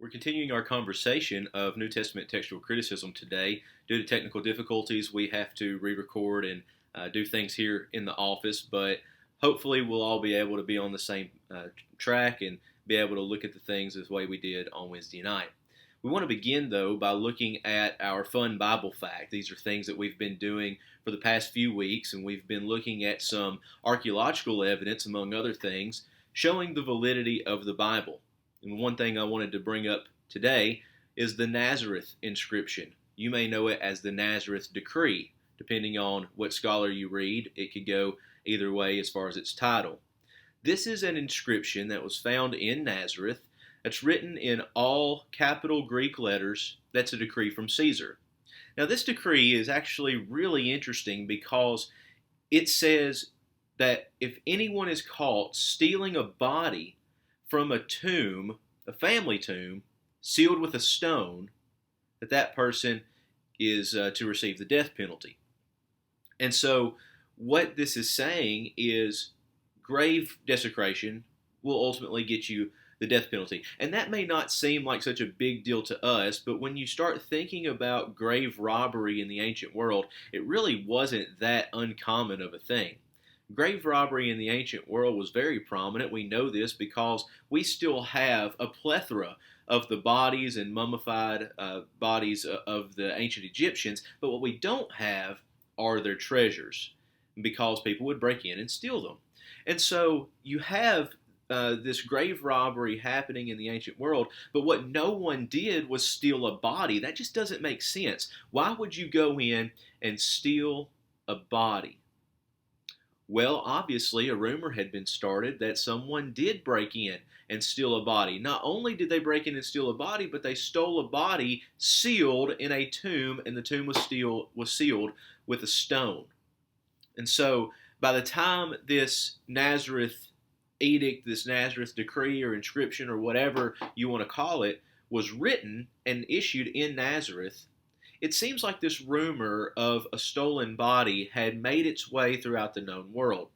We're continuing our conversation of New Testament textual criticism today. Due to technical difficulties, we have to re-record and do things here in the office, but hopefully we'll all be able to be on the same track and be able to look at the things the way we did on Wednesday night. We want to begin, though, by looking at our fun Bible fact. These are things that we've been doing for the past few weeks, and we've been looking at some archaeological evidence, among other things, showing the validity of the Bible. And one thing I wanted to bring up today is the Nazareth inscription. You may know it as the Nazareth Decree. Depending on what scholar you read, it could go either way as far as its title. This is an inscription that was found in Nazareth that's written in all capital Greek letters. That's a decree from Caesar. Now, this decree is actually really interesting because it says that if anyone is caught stealing a body from a tomb, a family tomb, sealed with a stone, that person is to receive the death penalty. And so what this is saying is grave desecration will ultimately get you the death penalty. And that may not seem like such a big deal to us, but when you start thinking about grave robbery in the ancient world, it really wasn't that uncommon of a thing. Grave robbery in the ancient world was very prominent. We know this because we still have a plethora of the bodies and mummified bodies of the ancient Egyptians, but what we don't have are their treasures because people would break in and steal them. And so you have this grave robbery happening in the ancient world, but what no one did was steal a body. That just doesn't make sense. Why would you go in and steal a body? Well, obviously, a rumor had been started that someone did break in and steal a body. Not only did they break in and steal a body, but they stole a body sealed in a tomb, and the tomb was sealed with a stone. And so, by the time this Nazareth edict, this Nazareth decree or inscription or whatever you want to call it, was written and issued in Nazareth, it seems like this rumor of a stolen body had made its way throughout the known world.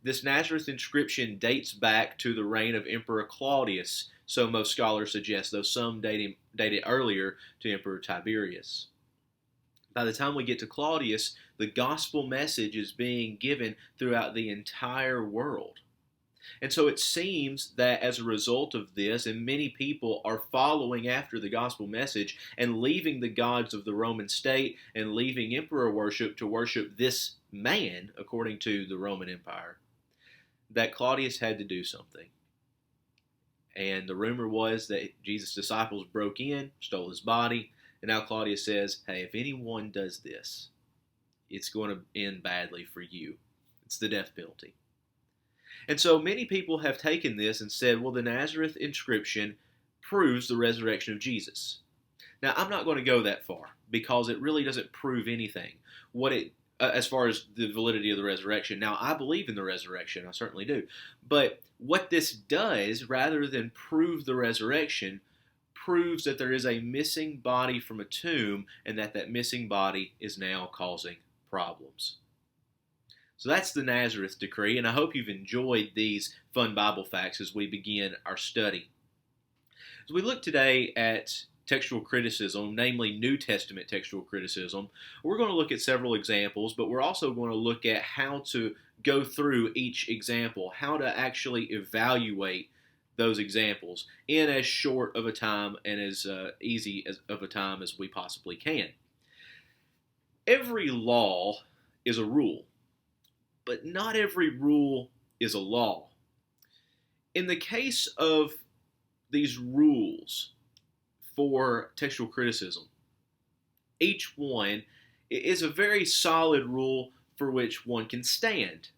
This Nazareth inscription dates back to the reign of Emperor Claudius, so most scholars suggest, though some date it earlier to Emperor Tiberius. By the time we get to Claudius, the gospel message is being given throughout the entire world. And so it seems that as a result of this, and many people are following after the gospel message and leaving the gods of the Roman state and leaving emperor worship to worship this man, according to the Roman Empire, that Claudius had to do something. And the rumor was that Jesus' disciples broke in, stole his body, and now Claudius says, hey, if anyone does this, it's going to end badly for you. It's the death penalty. And so many people have taken this and said, well, the Nazareth inscription proves the resurrection of Jesus. Now, I'm not going to go that far because it really doesn't prove anything as far as the validity of the resurrection. Now, I believe in the resurrection. I certainly do. But what this does, rather than prove the resurrection, proves that there is a missing body from a tomb and that missing body is now causing problems. So that's the Nazareth decree, and I hope you've enjoyed these fun Bible facts as we begin our study. As we look today at textual criticism, namely New Testament textual criticism, we're going to look at several examples, but we're also going to look at how to go through each example, how to actually evaluate those examples in as short of a time and as easy of a time as we possibly can. Every law is a rule, but not every rule is a law. In the case of these rules for textual criticism, each one is a very solid rule for which one can stand.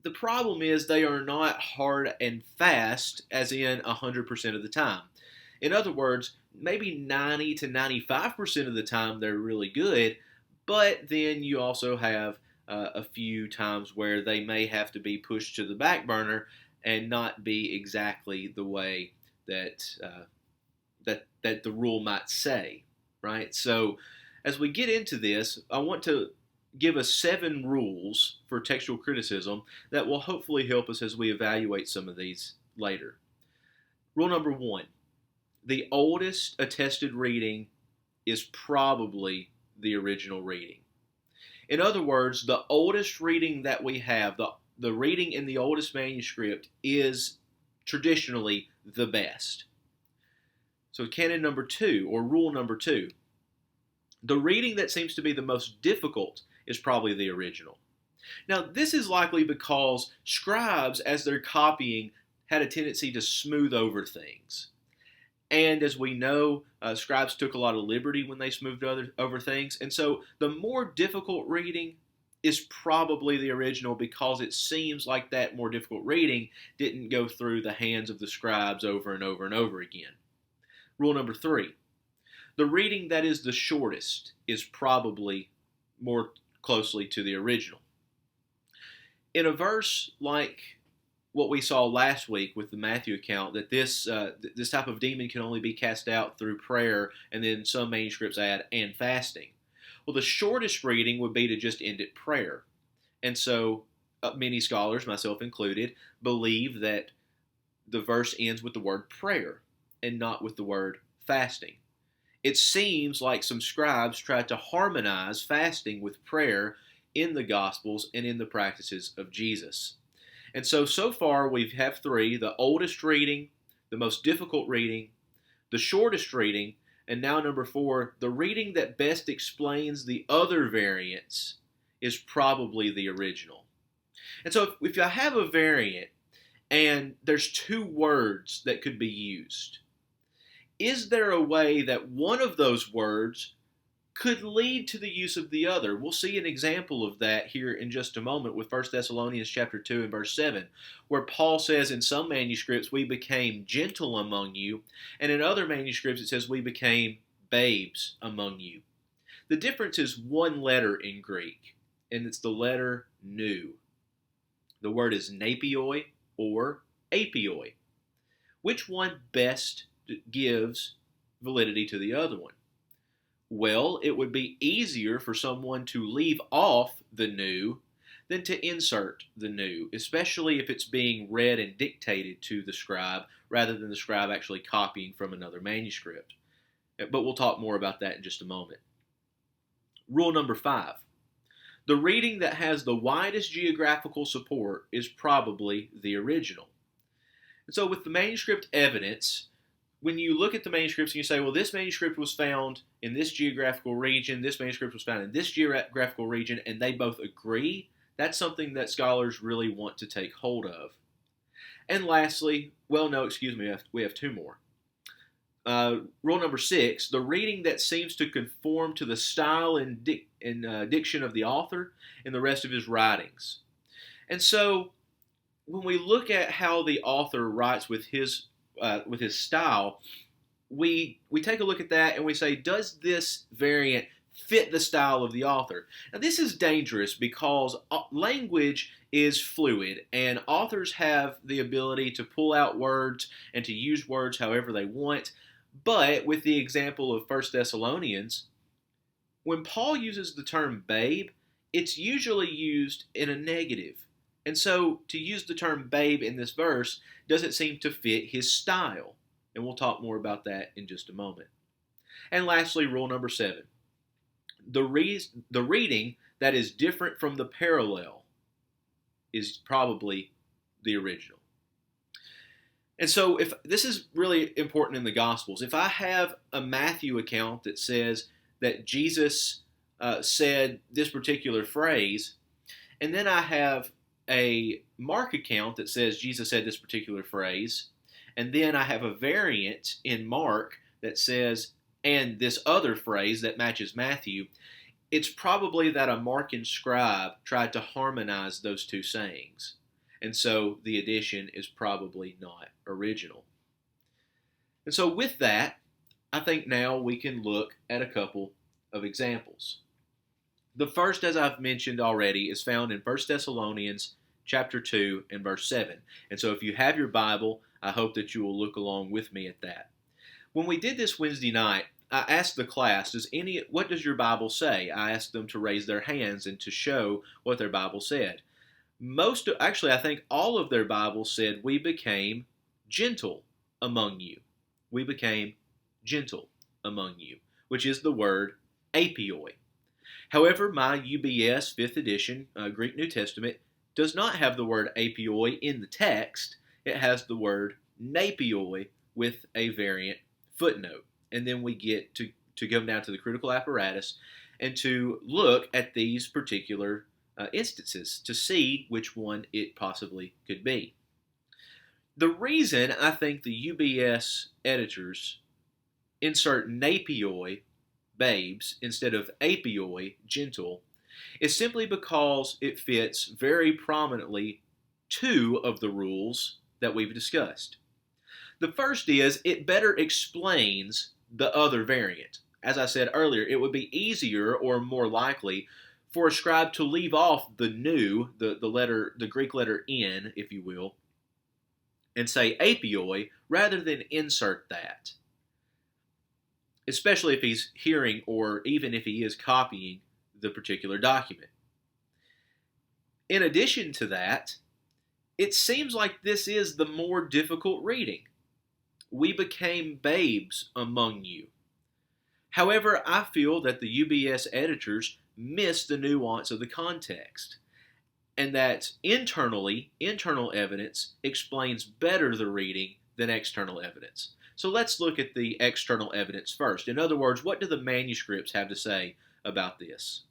The problem is they are not hard and fast, as in 100% of the time. In other words, maybe 90 to 95% of the time they're really good, but then you also have a few times where they may have to be pushed to the back burner and not be exactly the way that the rule might say, right? So as we get into this, I want to give us 7 rules for textual criticism that will hopefully help us as we evaluate some of these later. Rule number 1, the oldest attested reading is probably the original reading. In other words, the oldest reading that we have, the reading in the oldest manuscript, is traditionally the best. So canon number 2, or rule number 2, the reading that seems to be the most difficult is probably the original. Now, this is likely because scribes, as they're copying, had a tendency to smooth over things. And as we know, scribes took a lot of liberty when they smoothed over things. And so the more difficult reading is probably the original, because it seems like that more difficult reading didn't go through the hands of the scribes over and over and over again. Rule number 3, the reading that is the shortest is probably more closely to the original. In a verse like what we saw last week with the Matthew account, that this type of demon can only be cast out through prayer, and then some manuscripts add, and fasting. Well, the shortest reading would be to just end at prayer. And so many scholars, myself included, believe that the verse ends with the word prayer and not with the word fasting. It seems like some scribes tried to harmonize fasting with prayer in the Gospels and in the practices of Jesus. And so far we have 3, the oldest reading, the most difficult reading, the shortest reading, and now number 4, the reading that best explains the other variants is probably the original. And so if I have a variant and there's 2 words that could be used, is there a way that one of those words could lead to the use of the other? We'll see an example of that here in just a moment with 1 Thessalonians chapter 2 and verse 7, where Paul says in some manuscripts, we became gentle among you, and in other manuscripts it says we became babes among you. The difference is 1 letter in Greek, and it's the letter nu. The word is napioi or apioi. Which one best gives validity to the other one? Well, it would be easier for someone to leave off the nu than to insert the nu, especially if it's being read and dictated to the scribe rather than the scribe actually copying from another manuscript. But we'll talk more about that in just a moment. Rule number 5. The reading that has the widest geographical support is probably the original. And so with the manuscript evidence, when you look at the manuscripts and you say, well, this manuscript was found in this geographical region, this manuscript was found in this geographical region, and they both agree, that's something that scholars really want to take hold of. And lastly, we have 2 more. Rule number 6, the reading that seems to conform to the style and diction of the author in the rest of his writings. And so when we look at how the author writes with his style, we take a look at that and we say, does this variant fit the style of the author? Now, this is dangerous because language is fluid, and authors have the ability to pull out words and to use words however they want. But with the example of 1 Thessalonians, when Paul uses the term babe, it's usually used in a negative. And so to use the term babe in this verse doesn't seem to fit his style. And we'll talk more about that in just a moment. And lastly, rule number 7. The reading that is different from the parallel is probably the original. And so if this is really important in the Gospels, if I have a Matthew account that says that Jesus said this particular phrase, and then I have a Mark account that says Jesus said this particular phrase, and then I have a variant in Mark that says, and this other phrase that matches Matthew, it's probably that a Markan scribe tried to harmonize those 2 sayings. And so the addition is probably not original. And so with that, I think now we can look at a couple of examples. The first, as I've mentioned already, is found in 1 Thessalonians chapter 2 and verse 7. And so if you have your Bible, I hope that you will look along with me at that. When we did this Wednesday night, I asked the class, what does your Bible say? I asked them to raise their hands and to show what their Bible said. I think all of their Bibles said, we became gentle among you. We became gentle among you, which is the word apioi. However, my UBS 5th edition Greek New Testament does not have the word apioi in the text. It has the word napioi with a variant footnote. And then we get to go down to the critical apparatus and to look at these particular instances to see which one it possibly could be. The reason I think the UBS editors insert napioi, babes, instead of apioi, gentle, is simply because it fits very prominently two of the rules that we've discussed. The first is it better explains the other variant. As I said earlier, it would be easier or more likely for a scribe to leave off the new, the Greek letter N, if you will, and say apioi rather than insert that, especially if he's hearing or even if he is copying the particular document. In addition to that, it seems like this is the more difficult reading. We became babes among you. However, I feel that the UBS editors miss the nuance of the context, and that internal evidence explains better the reading than external evidence. So let's look at the external evidence first. In other words, what do the manuscripts have to say about this?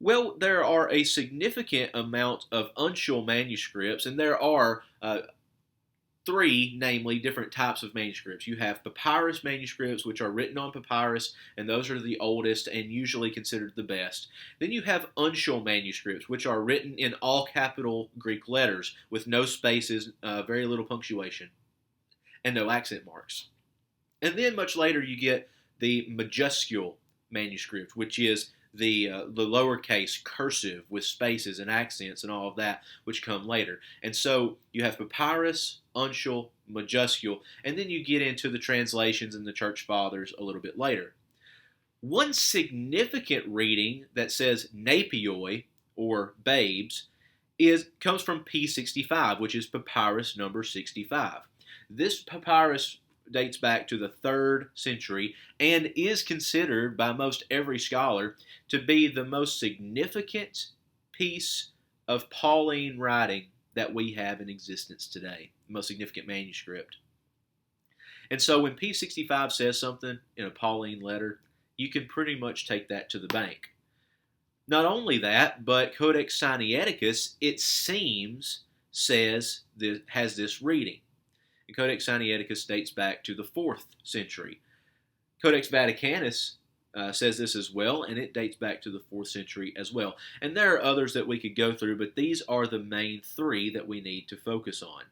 Well, there are a significant amount of uncial manuscripts, and there are three, namely, different types of manuscripts. You have papyrus manuscripts, which are written on papyrus, and those are the oldest and usually considered the best. Then you have uncial manuscripts, which are written in all capital Greek letters with no spaces, very little punctuation, and no accent marks. And then much later you get the majuscule manuscript, which is the lowercase cursive with spaces and accents and all of that, which come later. And so you have papyrus, uncial, majuscule, and then you get into the translations and the church fathers a little bit later. One significant reading that says napioi, or babes, comes from P65, which is papyrus number 65. This papyrus dates back to the 3rd century and is considered by most every scholar to be the most significant piece of Pauline writing that we have in existence today, the most significant manuscript. And so when P65 says something in a Pauline letter, you can pretty much take that to the bank. Not only that, but Codex Sinaiticus, it seems, has this reading. And Codex Sinaiticus dates back to the 4th century. Codex Vaticanus says this as well, and it dates back to the 4th century as well. And there are others that we could go through, but these are the main three that we need to focus on.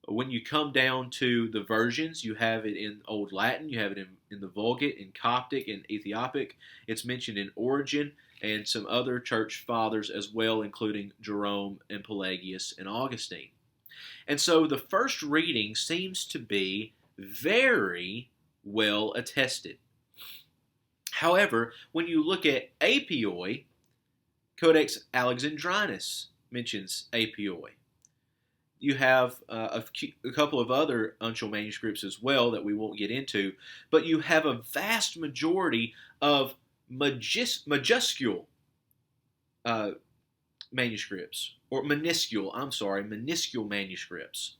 When you come down to the versions, you have it in Old Latin, you have it in the Vulgate, in Coptic, and Ethiopic. It's mentioned in Origen and some other church fathers as well, including Jerome and Pelagius and Augustine. And so the first reading seems to be very well attested. However, when you look at apioi, Codex Alexandrinus mentions apioi. You have a couple of other uncial manuscripts as well that we won't get into, but you have a vast majority of majuscule manuscripts, or minuscule manuscripts,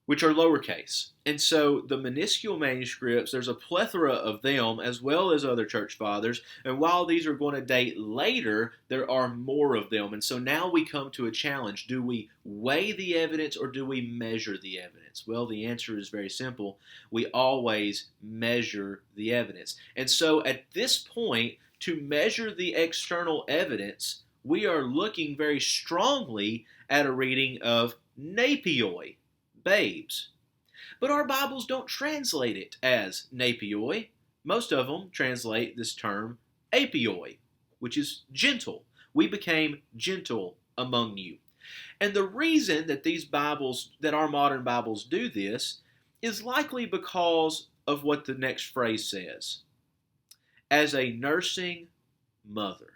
which are lowercase. And so the minuscule manuscripts, there's a plethora of them as well as other church fathers, and while these are going to date later, there are more of them. And so now we come to a challenge. Do we weigh the evidence or do we measure the evidence? Well, the answer is very simple. We always measure the evidence. And so at this point, to measure the external evidence, we are looking very strongly at a reading of napioi, babes. But our Bibles don't translate it as napioi. Most of them translate this term apioi, which is gentle. We became gentle among you. And the reason that these Bibles, that our modern Bibles do this, is likely because of what the next phrase says. As a nursing mother.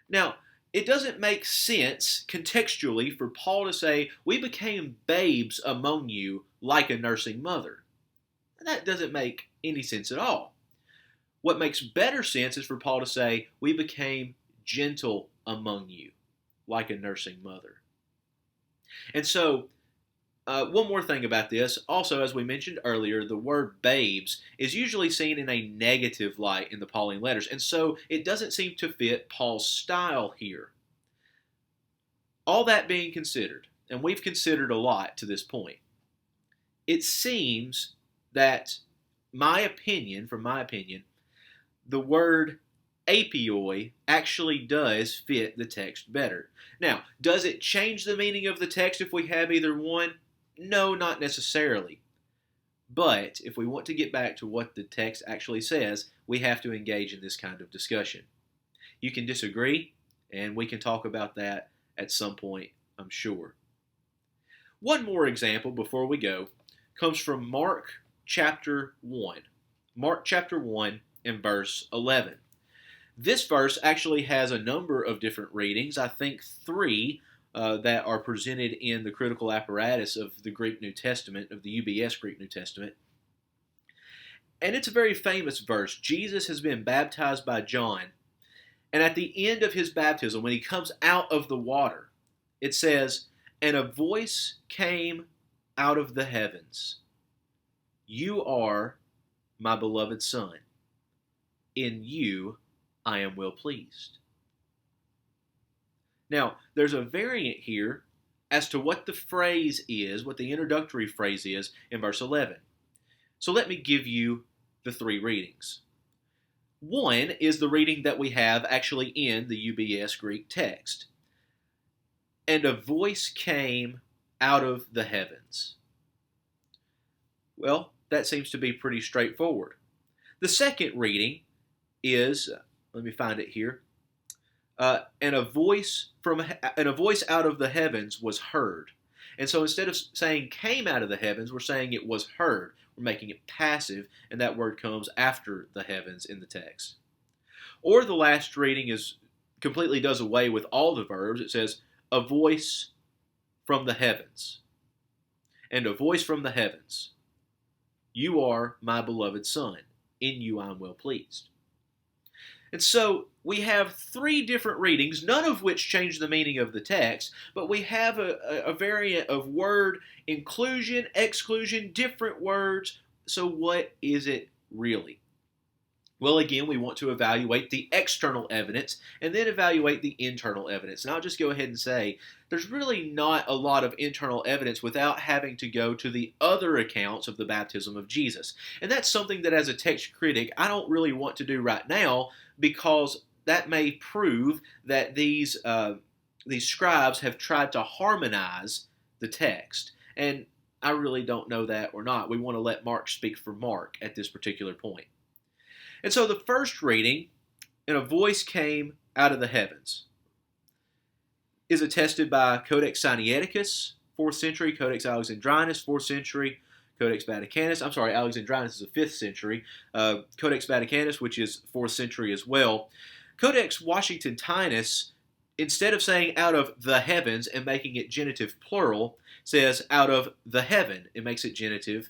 Now, it doesn't make sense contextually for Paul to say, we became babes among you like a nursing mother. That doesn't make any sense at all. What makes better sense is for Paul to say, we became gentle among you, like a nursing mother. And so, one more thing about this. Also, as we mentioned earlier, the word babes is usually seen in a negative light in the Pauline letters, and so it doesn't seem to fit Paul's style here. All that being considered, and we've considered a lot to this point, it seems that, from my opinion, the word apioi actually does fit the text better. Now, does it change the meaning of the text if we have either one? No, not necessarily. But if we want to get back to what the text actually says, we have to engage in this kind of discussion. You can disagree, and we can talk about that at some point, I'm sure. One more example before we go comes from Mark chapter 1. Mark chapter 1 and verse 11. This verse actually has a number of different readings, I think 3 that are presented in the critical apparatus of the Greek New Testament, of the UBS Greek New Testament. And it's a very famous verse. Jesus has been baptized by John, and at the end of his baptism, when he comes out of the water, it says, "And a voice came out of the heavens. You are my beloved Son. In you I am well pleased." Now, there's a variant here as to what the phrase is, what the introductory phrase is in verse 11. So let me give you the 3 readings. One is the reading that we have actually in the UBS Greek text. "And a voice came out of the heavens." Well, that seems to be pretty straightforward. The second reading is, let me find it here, and a voice out of the heavens was heard. And so instead of saying came out of the heavens, we're saying it was heard. We're making it passive, and that word comes after the heavens in the text. Or the last reading completely does away with all the verbs. It says, "A voice from the heavens." And a voice from the heavens. "You are my beloved Son. In you I am well pleased." And so we have 3 different readings, none of which change the meaning of the text, but we have a variant of word inclusion, exclusion, different words. So what is it really? Well, again, we want to evaluate the external evidence and then evaluate the internal evidence. And I'll just go ahead and say there's really not a lot of internal evidence without having to go to the other accounts of the baptism of Jesus. And that's something that as a text critic, I don't really want to do right now, because that may prove that these scribes have tried to harmonize the text. And I really don't know that or not. We want to let Mark speak for Mark at this particular point. And so the first reading, "And a voice came out of the heavens," is attested by Codex Sinaiticus, 4th century, Codex Alexandrinus, 4th century, Codex Vaticanus. I'm sorry, Alexandrinus is a 5th century. Codex Vaticanus, which is 4th century as well. Codex Washingtontinus, instead of saying out of the heavens and making it genitive plural, says out of the heaven. It makes it genitive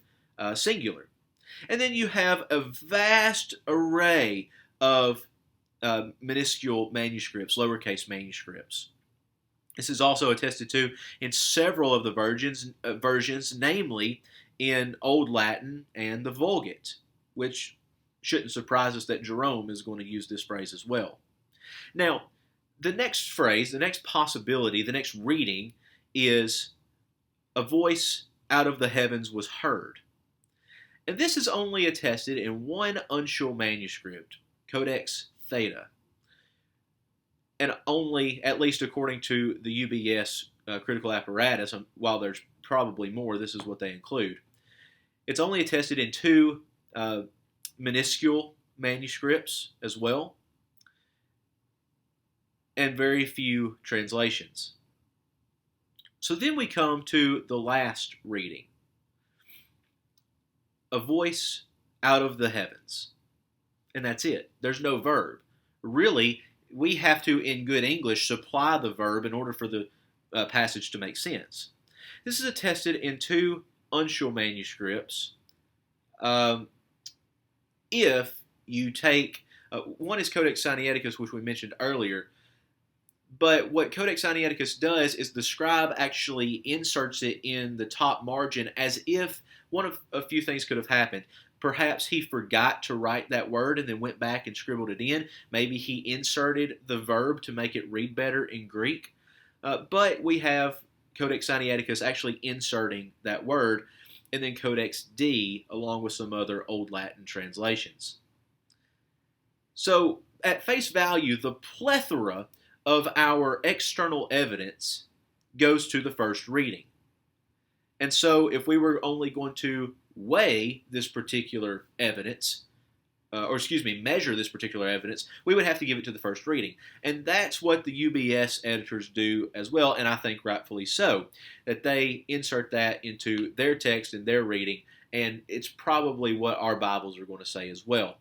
singular. And then you have a vast array of minuscule manuscripts, lowercase manuscripts. This is also attested to in several of the versions, namely in Old Latin and the Vulgate, which shouldn't surprise us that Jerome is going to use this phrase as well. Now, the next phrase, the next possibility, the next reading is "a voice out of the heavens was heard." And this is only attested in one uncial manuscript, Codex Theta. And only, at least according to the UBS critical apparatus, while there's probably more, this is what they include. It's only attested in 2 minuscule manuscripts as well, and very few translations. So then we come to the last reading. "A voice out of the heavens." And that's it. There's no verb. Really, we have to, in good English, supply the verb in order for the passage to make sense. This is attested in 2 uncial manuscripts, Um, if you take, one is Codex Sinaiticus, which we mentioned earlier, but what Codex Sinaiticus does is the scribe actually inserts it in the top margin as if one of a few things could have happened. Perhaps he forgot to write that word and then went back and scribbled it in. Maybe he inserted the verb to make it read better in Greek. But we have Codex Sinaiticus actually inserting that word, and then Codex D along with some other Old Latin translations. So, at face value, the plethora of our external evidence goes to the first reading. And so, if we were only going to weigh this particular evidence, measure this particular evidence, we would have to give it to the first reading. And that's what the UBS editors do as well, and I think rightfully so, that they insert that into their text and their reading, and it's probably what our Bibles are going to say as well.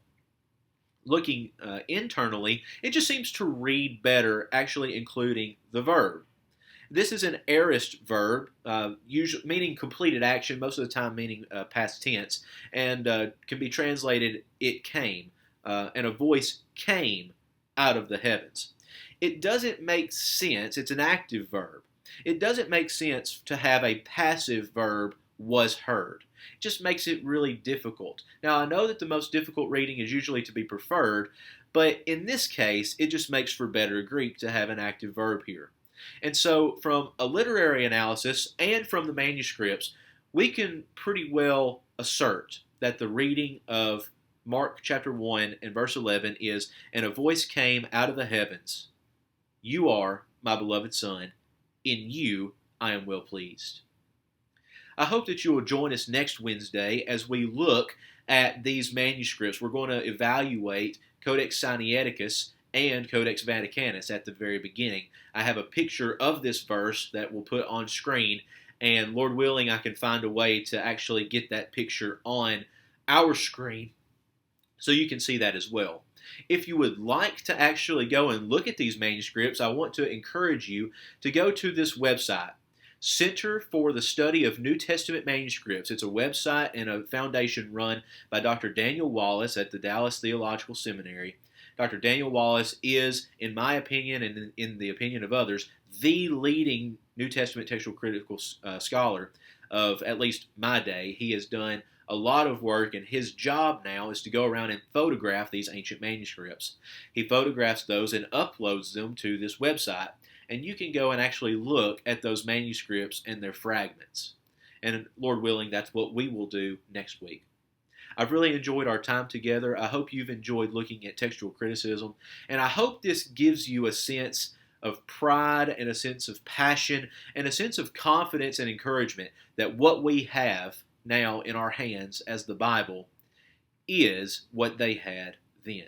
Looking internally, it just seems to read better actually including the verb. This is an aorist verb, usually meaning completed action, most of the time meaning past tense, and can be translated, it came, and a voice came out of the heavens. It doesn't make sense, it's an active verb. It doesn't make sense to have a passive verb, was heard. It just makes it really difficult. Now, I know that the most difficult reading is usually to be preferred, but in this case, it just makes for better Greek to have an active verb here. And so, from a literary analysis and from the manuscripts, we can pretty well assert that the reading of Mark chapter 1 and verse 11 is, "And a voice came out of the heavens, you are my beloved Son, in you I am well pleased." I hope that you will join us next Wednesday as we look at these manuscripts. We're going to evaluate Codex Sinaiticus and Codex Vaticanus at the very beginning. I have a picture of this verse that we'll put on screen, and Lord willing, I can find a way to actually get that picture on our screen so you can see that as well. If you would like to actually go and look at these manuscripts, I want to encourage you to go to this website, Center for the Study of New Testament Manuscripts. It's a website and a foundation run by Dr. Daniel Wallace at the Dallas Theological Seminary. Dr. Daniel Wallace is, in my opinion and in the opinion of others, the leading New Testament textual critical scholar of at least my day. He has done a lot of work, and his job now is to go around and photograph these ancient manuscripts. He photographs those and uploads them to this website, and you can go and actually look at those manuscripts and their fragments. And Lord willing, that's what we will do next week. I've really enjoyed our time together. I hope you've enjoyed looking at textual criticism, and I hope this gives you a sense of pride and a sense of passion and a sense of confidence and encouragement that what we have now in our hands as the Bible is what they had then.